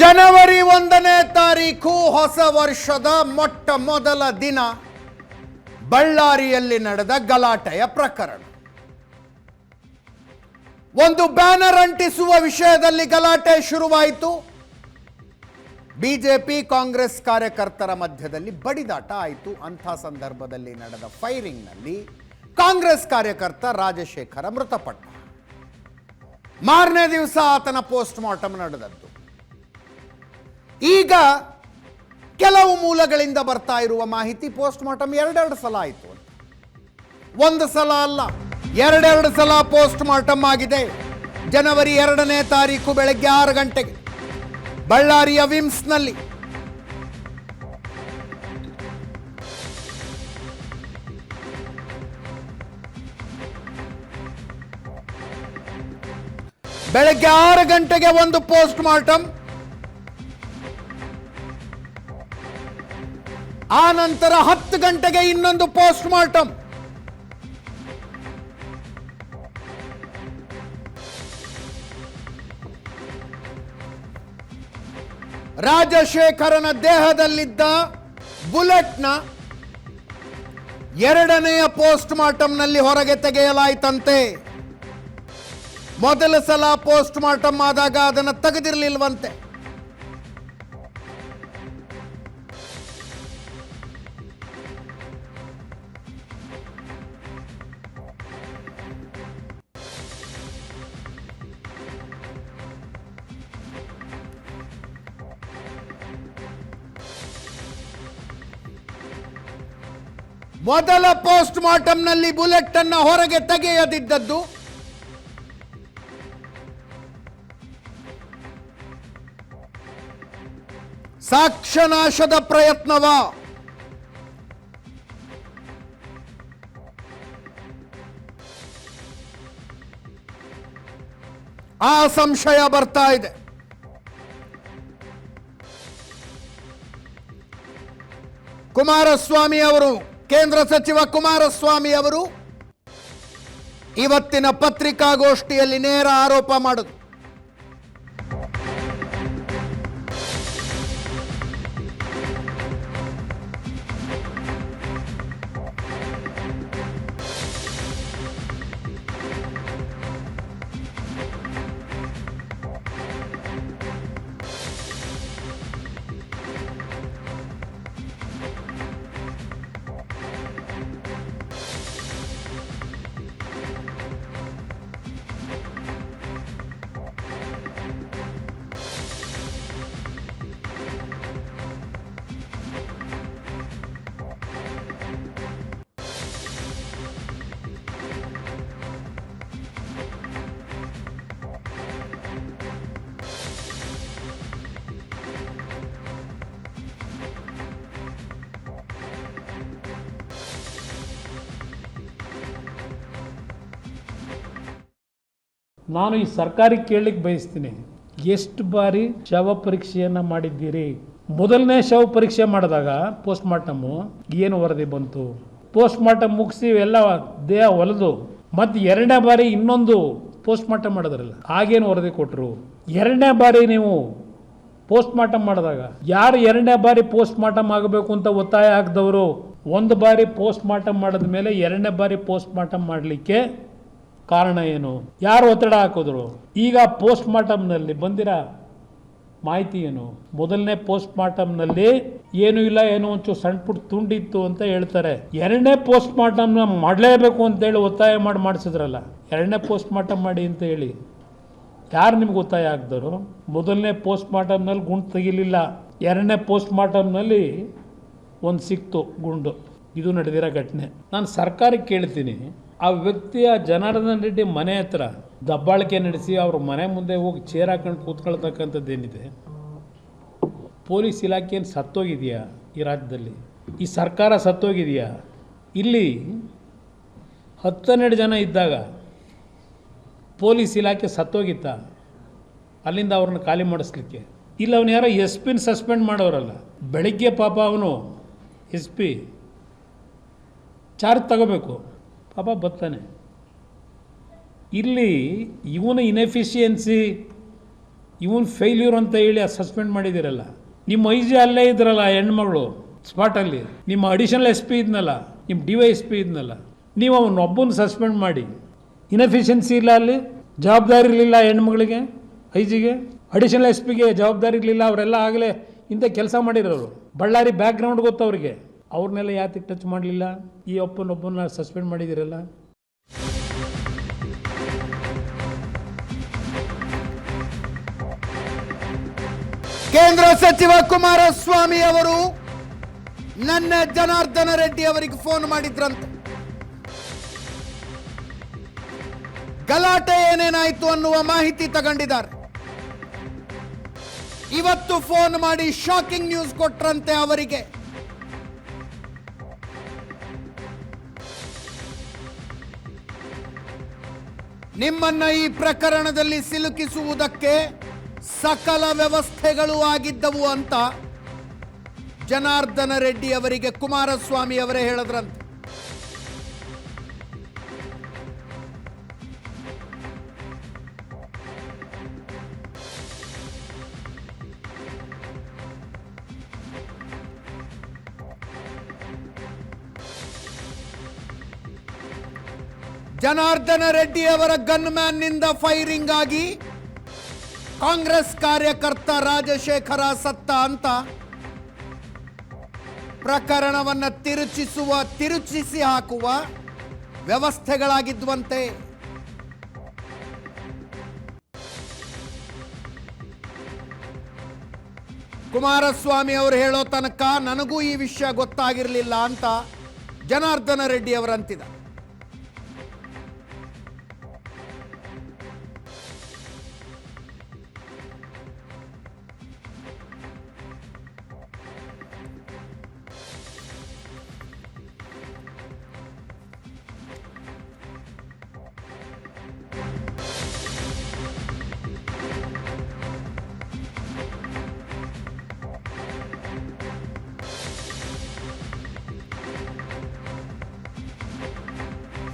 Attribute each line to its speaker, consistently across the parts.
Speaker 1: ಜನವರಿ 1ನೇ ತಾರೀಕು ಹೊಸ ವರ್ಷದ ಮೊಟ್ಟ ಮೊದಲ ದಿನ ಬಳ್ಳಾರಿಯಲ್ಲಿ ನಡೆದ ಗಲಾಟೆಯ ಪ್ರಕರಣ. ಒಂದು ಬ್ಯಾನರ್ ಅಂಟಿಸುವ ವಿಷಯದಲ್ಲಿ ಗಲಾಟೆ ಶುರುವಾಯಿತು. ಬಿಜೆಪಿ ಕಾಂಗ್ರೆಸ್ ಕಾರ್ಯಕರ್ತರ ಮಧ್ಯದಲ್ಲಿ ಬಡಿದಾಟ ಆಯಿತು. ಅಂಥ ಸಂದರ್ಭದಲ್ಲಿ ನಡೆದ ಫೈರಿಂಗ್ನಲ್ಲಿ ಕಾಂಗ್ರೆಸ್ ಕಾರ್ಯಕರ್ತ ರಾಜಶೇಖರ ಮೃತಪಟ್ಟ. ಮಾರನೇ ದಿವಸ ಆತನ ಪೋಸ್ಟ್ ಮಾರ್ಟಮ್ ನಡೆದದ್ದು. ಈಗ ಕೆಲವು ಮೂಲಗಳಿಂದ ಬರ್ತಾ ಇರುವ ಮಾಹಿತಿ ಪೋಸ್ಟ್ ಮಾರ್ಟಮ್ ಎರಡೆರಡು ಸಲ ಆಯಿತು ಅಂತ. ಒಂದು ಸಲ ಅಲ್ಲ, ಎರಡೆರಡು ಸಲ ಪೋಸ್ಟ್ ಮಾರ್ಟಮ್ ಆಗಿದೆ. ಜನವರಿ 2ನೇ ತಾರೀಕು ಬೆಳಗ್ಗೆ 6 ಗಂಟೆಗೆ ಬಳ್ಳಾರಿಯ ವಿಮ್ಸ್ನಲ್ಲಿ ಬೆಳಗ್ಗೆ 6 ಗಂಟೆಗೆ ಒಂದು ಪೋಸ್ಟ್ ಮಾರ್ಟಮ್, ಆ ನಂತರ 10 ಗಂಟೆಗೆ ಇನ್ನೊಂದು ಪೋಸ್ಟ್ ಮಾರ್ಟಮ್. ರಾಜಶೇಖರನ ದೇಹದಲ್ಲಿದ್ದ ಬುಲೆಟ್ನ 2ನೆಯ ಪೋಸ್ಟ್ ಮಾರ್ಟಮ್ನಲ್ಲಿ ಹೊರಗೆ ತೆಗೆಯಲಾಯಿತಂತೆ. ಮೊದಲ ಸಲ ಪೋಸ್ಟ್ ಮಾರ್ಟಮ್ ಆದಾಗ ಅದನ್ನು ತೆಗೆದಿರಲಿಲ್ವಂತೆ. ಮೊದಲ ಪೋಸ್ಟ್ ಮಾರ್ಟಮ್ನಲ್ಲಿ ಬುಲೆಟ್ ಅನ್ನು ಹೊರಗೆ ತೆಗೆಯದಿದ್ದದ್ದು ಸಾಕ್ಷ್ಯನಾಶದ ಪ್ರಯತ್ನವ? ಆ ಸಂಶಯ ಬರ್ತಾ ಇದೆ. ಕುಮಾರಸ್ವಾಮಿ ಅವರು, ಕೇಂದ್ರ ಸಚಿವ ಕುಮಾರಸ್ವಾಮಿ ಅವರು ಇವತ್ತಿನ ಪತ್ರಿಕಾಗೋಷ್ಠಿಯಲ್ಲಿ ನೇರ ಆರೋಪ ಮಾಡಿದ್ರು.
Speaker 2: ನಾನು ಈ ಸರ್ಕಾರಕ್ಕೆ ಕೇಳಲಿಕ್ಕೆ ಬಯಸ್ತೀನಿ, ಎಷ್ಟು ಬಾರಿ ಶವ ಪರೀಕ್ಷೆಯನ್ನು ಮಾಡಿದ್ದೀರಿ? ಮೊದಲನೇ ಶವ ಪರೀಕ್ಷೆ ಮಾಡಿದಾಗ ಪೋಸ್ಟ್ ಮಾರ್ಟಮು ಏನು ವರದಿ ಬಂತು? ಪೋಸ್ಟ್ ಮಾರ್ಟಮ್ ಮುಗಿಸಿ ಎಲ್ಲ ದೇಹ ಹೊಲಿದು ಮತ್ತು 2ನೇ ಬಾರಿ ಇನ್ನೊಂದು ಪೋಸ್ಟ್ ಮಾರ್ಟಮ್ ಮಾಡಿದ್ರಲ್ಲ, ಆಗೇನು ವರದಿ ಕೊಟ್ಟರು? 2ನೇ ಬಾರಿ ನೀವು ಪೋಸ್ಟ್ ಮಾರ್ಟಮ್ ಮಾಡಿದಾಗ ಯಾರು 2ನೇ ಬಾರಿ ಪೋಸ್ಟ್ ಮಾರ್ಟಮ್ ಆಗಬೇಕು ಅಂತ ಒತ್ತಾಯ ಹಾಕಿದವರು, ಒಂದು ಬಾರಿ ಪೋಸ್ಟ್ ಮಾರ್ಟಮ್ ಮಾಡಿದ ಮೇಲೆ 2ನೇ ಬಾರಿ ಪೋಸ್ಟ್ ಮಾರ್ಟಮ್ ಮಾಡಲಿಕ್ಕೆ ಕಾರಣ ಏನು? ಯಾರು ಒತ್ತಡ ಹಾಕಿದ್ರು? ಈಗ ಪೋಸ್ಟ್ ಮಾರ್ಟಮ್ನಲ್ಲಿ ಬಂದಿರೋ ಮಾಹಿತಿ ಏನು? ಮೊದಲನೇ ಪೋಸ್ಟ್ ಮಾರ್ಟಮ್ನಲ್ಲಿ ಏನೂ ಇಲ್ಲ, ಏನೋ ಒಂಚೂರು ಸಣ್ಣ ಪುಟ್ಟ ತುಂಡಿತ್ತು ಅಂತ ಹೇಳ್ತಾರೆ. 2ನೇ ಪೋಸ್ಟ್ ಮಾರ್ಟಮ್ನ ಮಾಡಲೇಬೇಕು ಅಂತೇಳಿ ಒತ್ತಾಯ ಮಾಡಿಸಿದ್ರಲ್ಲ, 2ನೇ ಪೋಸ್ಟ್ ಮಾರ್ಟಮ್ ಮಾಡಿ ಅಂತ ಹೇಳಿ ಯಾರು ನಿಮ್ಗೆ ಒತ್ತಾಯ ಹಾಕಿದ್ರು? ಮೊದಲನೇ ಪೋಸ್ಟ್ ಮಾರ್ಟಮ್ನಲ್ಲಿ ಗುಂಡು ತೆಗಿಲಿಲ್ಲ, 2ನೇ ಪೋಸ್ಟ್ ಮಾರ್ಟಮ್ನಲ್ಲಿ ಒಂದು ಸಿಕ್ತು ಗುಂಡು. ಇದು ನಡೆದಿರೋ ಘಟನೆ. ನಾನು ಸರ್ಕಾರಕ್ಕೆ ಕೇಳ್ತೀನಿ, ಆ ವ್ಯಕ್ತಿಯ ಜನಾರ್ದನ್ ರೆಡ್ಡಿ ಮನೆ ಹತ್ರ ದಬ್ಬಾಳಿಕೆ ನಡೆಸಿ ಅವ್ರ ಮನೆ ಮುಂದೆ ಹೋಗಿ ಚೇರ್ ಹಾಕೊಂಡು ಕೂತ್ಕೊಳ್ತಕ್ಕಂಥದ್ದೇನಿದೆ, ಪೊಲೀಸ್ ಇಲಾಖೆಯನ್ನು ಸತ್ತೋಗಿದೆಯಾ ಈ ರಾಜ್ಯದಲ್ಲಿ? ಈ ಸರ್ಕಾರ ಸತ್ತೋಗಿದೆಯಾ? ಇಲ್ಲಿ 10-12 ಜನ ಇದ್ದಾಗ ಪೊಲೀಸ್ ಇಲಾಖೆ ಸತ್ತೋಗಿತ್ತಾ ಅಲ್ಲಿಂದ ಅವ್ರನ್ನ ಖಾಲಿ ಮಾಡಿಸ್ಲಿಕ್ಕೆ? ಇಲ್ಲ, ಅವನು ಯಾರೋ SP ಸಸ್ಪೆಂಡ್ ಮಾಡೋರಲ್ಲ, ಬೆಳಿಗ್ಗೆ ಪಾಪ ಅವನು SP ಚಾರ್ಜ್ ತಗೋಬೇಕು, ಪಾಪ ಬರ್ತಾನೆ. ಇಲ್ಲಿ ಇವನ ಇನೆಫಿಷಿಯನ್ಸಿ ಇವನ್ ಫೇಲ್ಯೂರ್ ಅಂತ ಹೇಳಿ ಸಸ್ಪೆಂಡ್ ಮಾಡಿದಿರಲ್ಲ. ನಿಮ್ಮ ಐ ಜಿ ಅಲ್ಲೇ ಇದ್ರಲ್ಲ ಹೆಣ್ಮಗಳು ಸ್ಪಾಟಲ್ಲಿ, ನಿಮ್ಮ ಅಡಿಷನಲ್ ಎಸ್ ಪಿ ಇದ್ನಲ್ಲ, ನಿಮ್ಮ DYSP ಇದ್ನಲ್ಲ, ನೀವು ಅವನೊಬ್ಬನ ಸಸ್ಪೆಂಡ್ ಮಾಡಿ ಇನ್ಎಫಿಷಿಯನ್ಸಿ ಇಲ್ಲ, ಅಲ್ಲಿ ಜವಾಬ್ದಾರಿ ಇರಲಿಲ್ಲ ಹೆಣ್ಮಗಳಿಗೆ, ಐಜಿಗೆ, ಅಡಿಷನಲ್ SP ಗೆ ಜವಾಬ್ದಾರಿ ಇರಲಿಲ್ಲ. ಅವರೆಲ್ಲ ಆಗಲೇ ಇಂಥ ಕೆಲಸ ಮಾಡಿರೋರು, ಬಳ್ಳಾರಿ ಬ್ಯಾಕ್ಗ್ರೌಂಡ್ ಗೊತ್ತು ಅವ್ರಿಗೆ. ಅವ್ರನ್ನೆಲ್ಲ ಯಾತಕ್ಕೆ ಟಚ್ ಮಾಡಲಿಲ್ಲ? ಈ ಒಬ್ಬನೊಬ್ಬನ ಸಸ್ಪೆಂಡ್ ಮಾಡಿದಿರಲ್ಲ.
Speaker 1: ಕೇಂದ್ರ ಸಚಿವ ಕುಮಾರಸ್ವಾಮಿ ಅವರು ನನ್ನ ಜನಾರ್ದನ ರೆಡ್ಡಿ ಅವರಿಗೆ ಫೋನ್ ಮಾಡಿದ್ರಂತೆ. ಗಲಾಟೆ ಏನೇನಾಯ್ತು ಅನ್ನುವ ಮಾಹಿತಿ ತಗೊಂಡಿದ್ದಾರೆ. ಇವತ್ತು ಫೋನ್ ಮಾಡಿ ಶಾಕಿಂಗ್ ನ್ಯೂಸ್ ಕೊಟ್ರಂತೆ ಅವರಿಗೆ. ನಿಮ್ಮನ್ನ ಈ ಪ್ರಕರಣದಲ್ಲಿ ಸಿಲುಕಿಸುವುದಕ್ಕೆ ಸಕಲ ವ್ಯವಸ್ಥೆಗಳು ಆಗಿದ್ದವು ಅಂತ ಜನಾರ್ದನ ರೆಡ್ಡಿ ಅವರಿಗೆ ಕುಮಾರಸ್ವಾಮಿ ಅವರೇ ಹೇಳಿದ್ರಂತೆ. ಜನಾರ್ದನ ರೆಡ್ಡಿ ಅವರ ಗನ್ಮ್ಯಾನ್ ನಿಂದ ಫೈರಿಂಗ್ ಆಗಿ ಕಾಂಗ್ರೆಸ್ ಕಾರ್ಯಕರ್ತ ರಾಜಶೇಖರ ಸತ್ತ ಅಂತ ಪ್ರಕರಣವನ್ನು ತಿರುಚಿಸಿ ಹಾಕುವ ವ್ಯವಸ್ಥೆಗಳಾಗಿದ್ವಂತೆ. ಕುಮಾರಸ್ವಾಮಿ ಅವರು ಹೇಳೋ ತನಕ ನನಗೂ ಈ ವಿಷಯ ಗೊತ್ತಾಗಿರಲಿಲ್ಲ ಅಂತ ಜನಾರ್ದನ ರೆಡ್ಡಿ ಅವರಂತಿದ.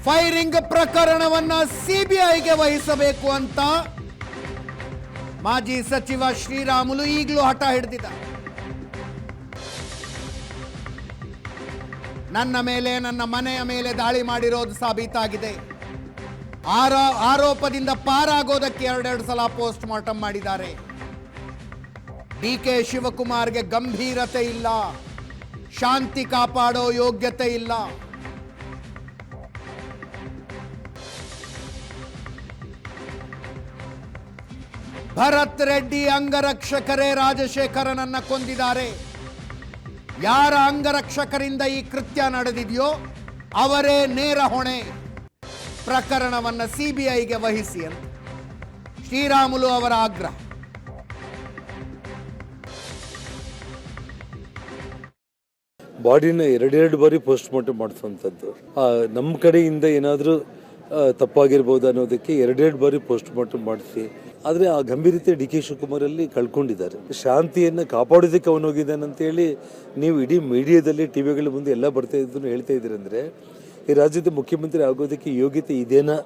Speaker 1: ಫೈರಿಂಗ್ ಪ್ರಕರಣವನ್ನ CBIಗೆ ವಹಿಸಬೇಕು ಅಂತ ಮಾಜಿ ಸಚಿವ ಶ್ರೀರಾಮುಲು ಈಗಲೂ ಹಠ ಹಿಡಿದಿದ್ದ. ನನ್ನ ಮೇಲೆ, ನನ್ನ ಮನೆಯ ಮೇಲೆ ದಾಳಿ ಮಾಡಿರೋದು ಸಾಬೀತಾಗಿದೆ. ಆರೋಪದಿಂದ ಪಾರಾಗೋದಕ್ಕೆ 2 ಸಲ ಪೋಸ್ಟ್ ಮಾರ್ಟಮ್ ಮಾಡಿದ್ದಾರೆ. DK ಶಿವಕುಮಾರ್ಗೆ ಗಂಭೀರತೆ ಇಲ್ಲ, ಶಾಂತಿ ಕಾಪಾಡೋ ಯೋಗ್ಯತೆ ಇಲ್ಲ. ಭರತ್ ರೆಡ್ಡಿ ಅಂಗರಕ್ಷಕರೇ ರಾಜಶೇಖರನನ್ನ ಕೊಂದಿದ್ದಾರೆ. ಯಾರ ಅಂಗರಕ್ಷಕರಿಂದ ಈ ಕೃತ್ಯ ನಡೆದಿದೆಯೋ ಅವರೇ ನೇರ ಹೊಣೆ. ಪ್ರಕರಣವನ್ನು CBIಗೆ ವಹಿಸಿ ಅಂತ ಶ್ರೀರಾಮುಲು ಅವರ ಆಗ್ರಹ.
Speaker 3: ಬಾಡಿನ 2 ಬಾರಿ ಪೋಸ್ಟ್ ಮಾರ್ಟಮ್ ಮಾಡಿಸುವಂಥದ್ದು ನಮ್ಮ ಕಡೆಯಿಂದ ಏನಾದರೂ ತಪ್ಪಾಗಿರ್ಬೋದು ಅನ್ನೋದಕ್ಕೆ 2 ಬಾರಿ ಪೋಸ್ಟ್ ಮಾರ್ಟಮ್ ಮಾಡಿಸಿ. ಆದರೆ ಆ ಗಂಭೀರತೆ DK ಶಿವಕುಮಾರಲ್ಲಿ ಕಳ್ಕೊಂಡಿದ್ದಾರೆ. ಶಾಂತಿಯನ್ನು ಕಾಪಾಡೋದಕ್ಕೆ ಅವನು ಹೋಗಿದ್ದಾನೆ ಅಂತೇಳಿ ನೀವು ಇಡೀ ಮೀಡಿಯಾದಲ್ಲಿ ಟಿವಿಗಳ ಮುಂದೆ ಎಲ್ಲ ಬರ್ತಾ ಇದ್ದನ್ನು ಹೇಳ್ತಾ ಇದ್ದೀರಿ ಅಂದರೆ ಈ ರಾಜ್ಯದ ಮುಖ್ಯಮಂತ್ರಿ ಆಗೋದಕ್ಕೆ ಯೋಗ್ಯತೆ ಇದೆನಾ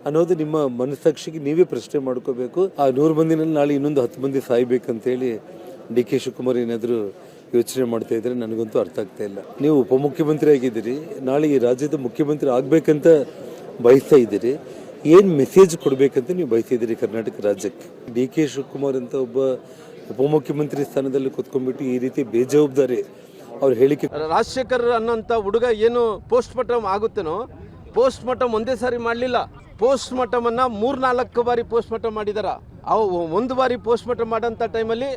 Speaker 3: ಅನ್ನೋದು ನಿಮ್ಮ ಮನಸ್ಸಾಕ್ಷಿಗೆ ನೀವೇ ಪ್ರಶ್ನೆ ಮಾಡ್ಕೋಬೇಕು. ಆ 100 ಮಂದಿನಲ್ಲಿ ನಾಳೆ ಇನ್ನೊಂದು 10 ಮಂದಿ ಸಾಯ್ಬೇಕಂತೇಳಿ DK ಶಿವಕುಮಾರ್ ಏನಾದರೂ ಯೋಚನೆ ಮಾಡ್ತಾ ಇದ್ರೆ ನನಗಂತೂ ಅರ್ಥ ಆಗ್ತಾ ಇಲ್ಲ. ನೀವು ಉಪಮುಖ್ಯಮಂತ್ರಿ ಆಗಿದ್ದೀರಿ, ನಾಳೆ ಈ ರಾಜ್ಯದ ಮುಖ್ಯಮಂತ್ರಿ ಆಗಬೇಕಂತ ಬಯಸ್ತಾ ಇದ್ದೀರಿ. ಏನು ಮೆಸೇಜ್ ಕೊಡಬೇಕಂತ ನೀವು ಬಯಸಿದ್ದೀರಿ ಕರ್ನಾಟಕ ರಾಜ್ಯಕ್ಕೆ? DK ಶಿವಕುಮಾರ್ ಅಂತ ಒಬ್ಬ ಉಪಮುಖ್ಯಮಂತ್ರಿ ಸ್ಥಾನದಲ್ಲಿ ಕೂತ್ಕೊಂಡ್ಬಿಟ್ಟು ಈ ರೀತಿ ಬೇಜವಾಬ್ದಾರಿ ಅವ್ರು ಹೇಳಿಕೆ.
Speaker 4: ರಾಜಶೇಖರ್ ಅನ್ನೋಂಥ ಹುಡುಗ ಏನು ಪೋಸ್ಟ್ ಮಾರ್ಟಮ್ ಆಗುತ್ತೇನೋ, ಪೋಸ್ಟ್ ಮಾರ್ಟಮ್ ಒಂದೇ ಸಾರಿ ಮಾಡಲಿಲ್ಲ. ಪೋಸ್ಟ್ ಮಾರ್ಟಮನ್ನು 3-4 ಬಾರಿ ಪೋಸ್ಟ್ ಮಾರ್ಟಮ್ ಮಾಡಿದಾರ. ಅವು 1 ಬಾರಿ ಪೋಸ್ಟ್ ಮಾರ್ಟಮ್ ಮಾಡೋಂಥ ಟೈಮಲ್ಲಿ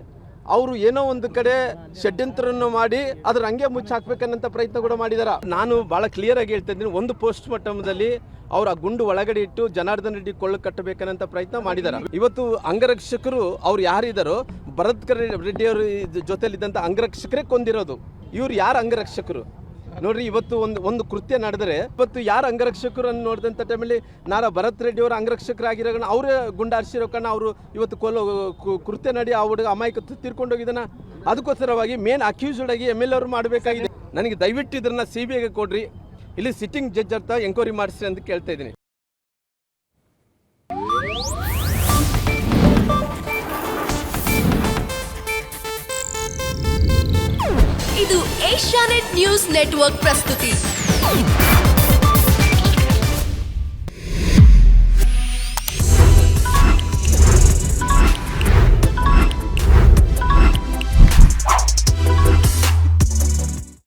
Speaker 4: ಅವರು ಏನೋ ಒಂದು ಕಡೆ ಷಡ್ಯಂತ್ರವನ್ನು ಮಾಡಿ ಅದ್ರ ಹಂಗೆ ಮುಚ್ಚಾಕ್ಬೇಕನ್ನಂತ ಪ್ರಯತ್ನ ಕೂಡ ಮಾಡಿದಾರ. ನಾನು ಬಹಳ ಕ್ಲಿಯರ್ ಆಗಿ ಹೇಳ್ತಾ ಇದ್ದೀನಿ, ಒಂದು ಪೋಸ್ಟ್ ಮಾರ್ಟಮ್ದಲ್ಲಿ ಅವ್ರು ಆ ಗುಂಡು ಒಳಗಡೆ ಇಟ್ಟು ಜನಾರ್ದನ್ ರೆಡ್ಡಿ ಕೊಳ್ಳು ಕಟ್ಟಬೇಕನ್ನಂತ ಪ್ರಯತ್ನ ಮಾಡಿದಾರ. ಇವತ್ತು ಅಂಗರಕ್ಷಕರು ಅವ್ರು ಯಾರಿದ್ದಾರೋ ಭರತ್ ರೆಡ್ಡಿ ಅವ್ರ ಜೊತೆಲಿದ್ದಂಥ ಅಂಗರಕ್ಷಕರೇ ಕೊಂದಿರೋದು. ಇವ್ರು ಯಾರು ಅಂಗರಕ್ಷಕರು ನೋಡ್ರಿ? ಇವತ್ತು ಒಂದು ಕೃತ್ಯ ನಡೆದರೆ ಇವತ್ತು ಯಾರು ಅಂಗರಕ್ಷಕರು ಅನ್ನು ನೋಡಿದಂಥ ಟೈಮಲ್ಲಿ ನಾಳೆ ಭರತ್ ರೆಡ್ಡಿ ಅವರ ಅಂಗರಕ್ಷಕರಾಗಿರೋ ಅವರೇ ಗುಂಡಾರಿಸಿರೋ ಕಾರಣ ಅವರು ಇವತ್ತು ಕೃತ್ಯ ನಡಿ ಆ ಹುಡುಗ ಅಮಾಯಕ ತೀರ್ಕೊಂಡೋಗಿದ್ದಾನ. ಅದಕ್ಕೋಸ್ಕರವಾಗಿ ಮೇನ್ ಅಕ್ಯೂಸ್ಡ್ ಆಗಿ MLA ಅವರು ಮಾಡಬೇಕಾಗಿದೆ. ನನಗೆ ದಯವಿಟ್ಟು ಇದನ್ನ CBIಗೆ ಕೊಡ್ರಿ, ಇಲ್ಲಿ ಸಿಟ್ಟಿಂಗ್ ಜಡ್ಜ್ ಅಂತ ಎಂಕ್ವೈರಿ ಮಾಡಿಸಿ ಅಂತ ಕೇಳ್ತಾ ಇದ್ದೀನಿ.
Speaker 5: ಇದು ಏಷ್ಯಾನೆಟ್ ನ್ಯೂಸ್ ನೆಟ್ವರ್ಕ್ ಪ್ರಸ್ತುತಿ.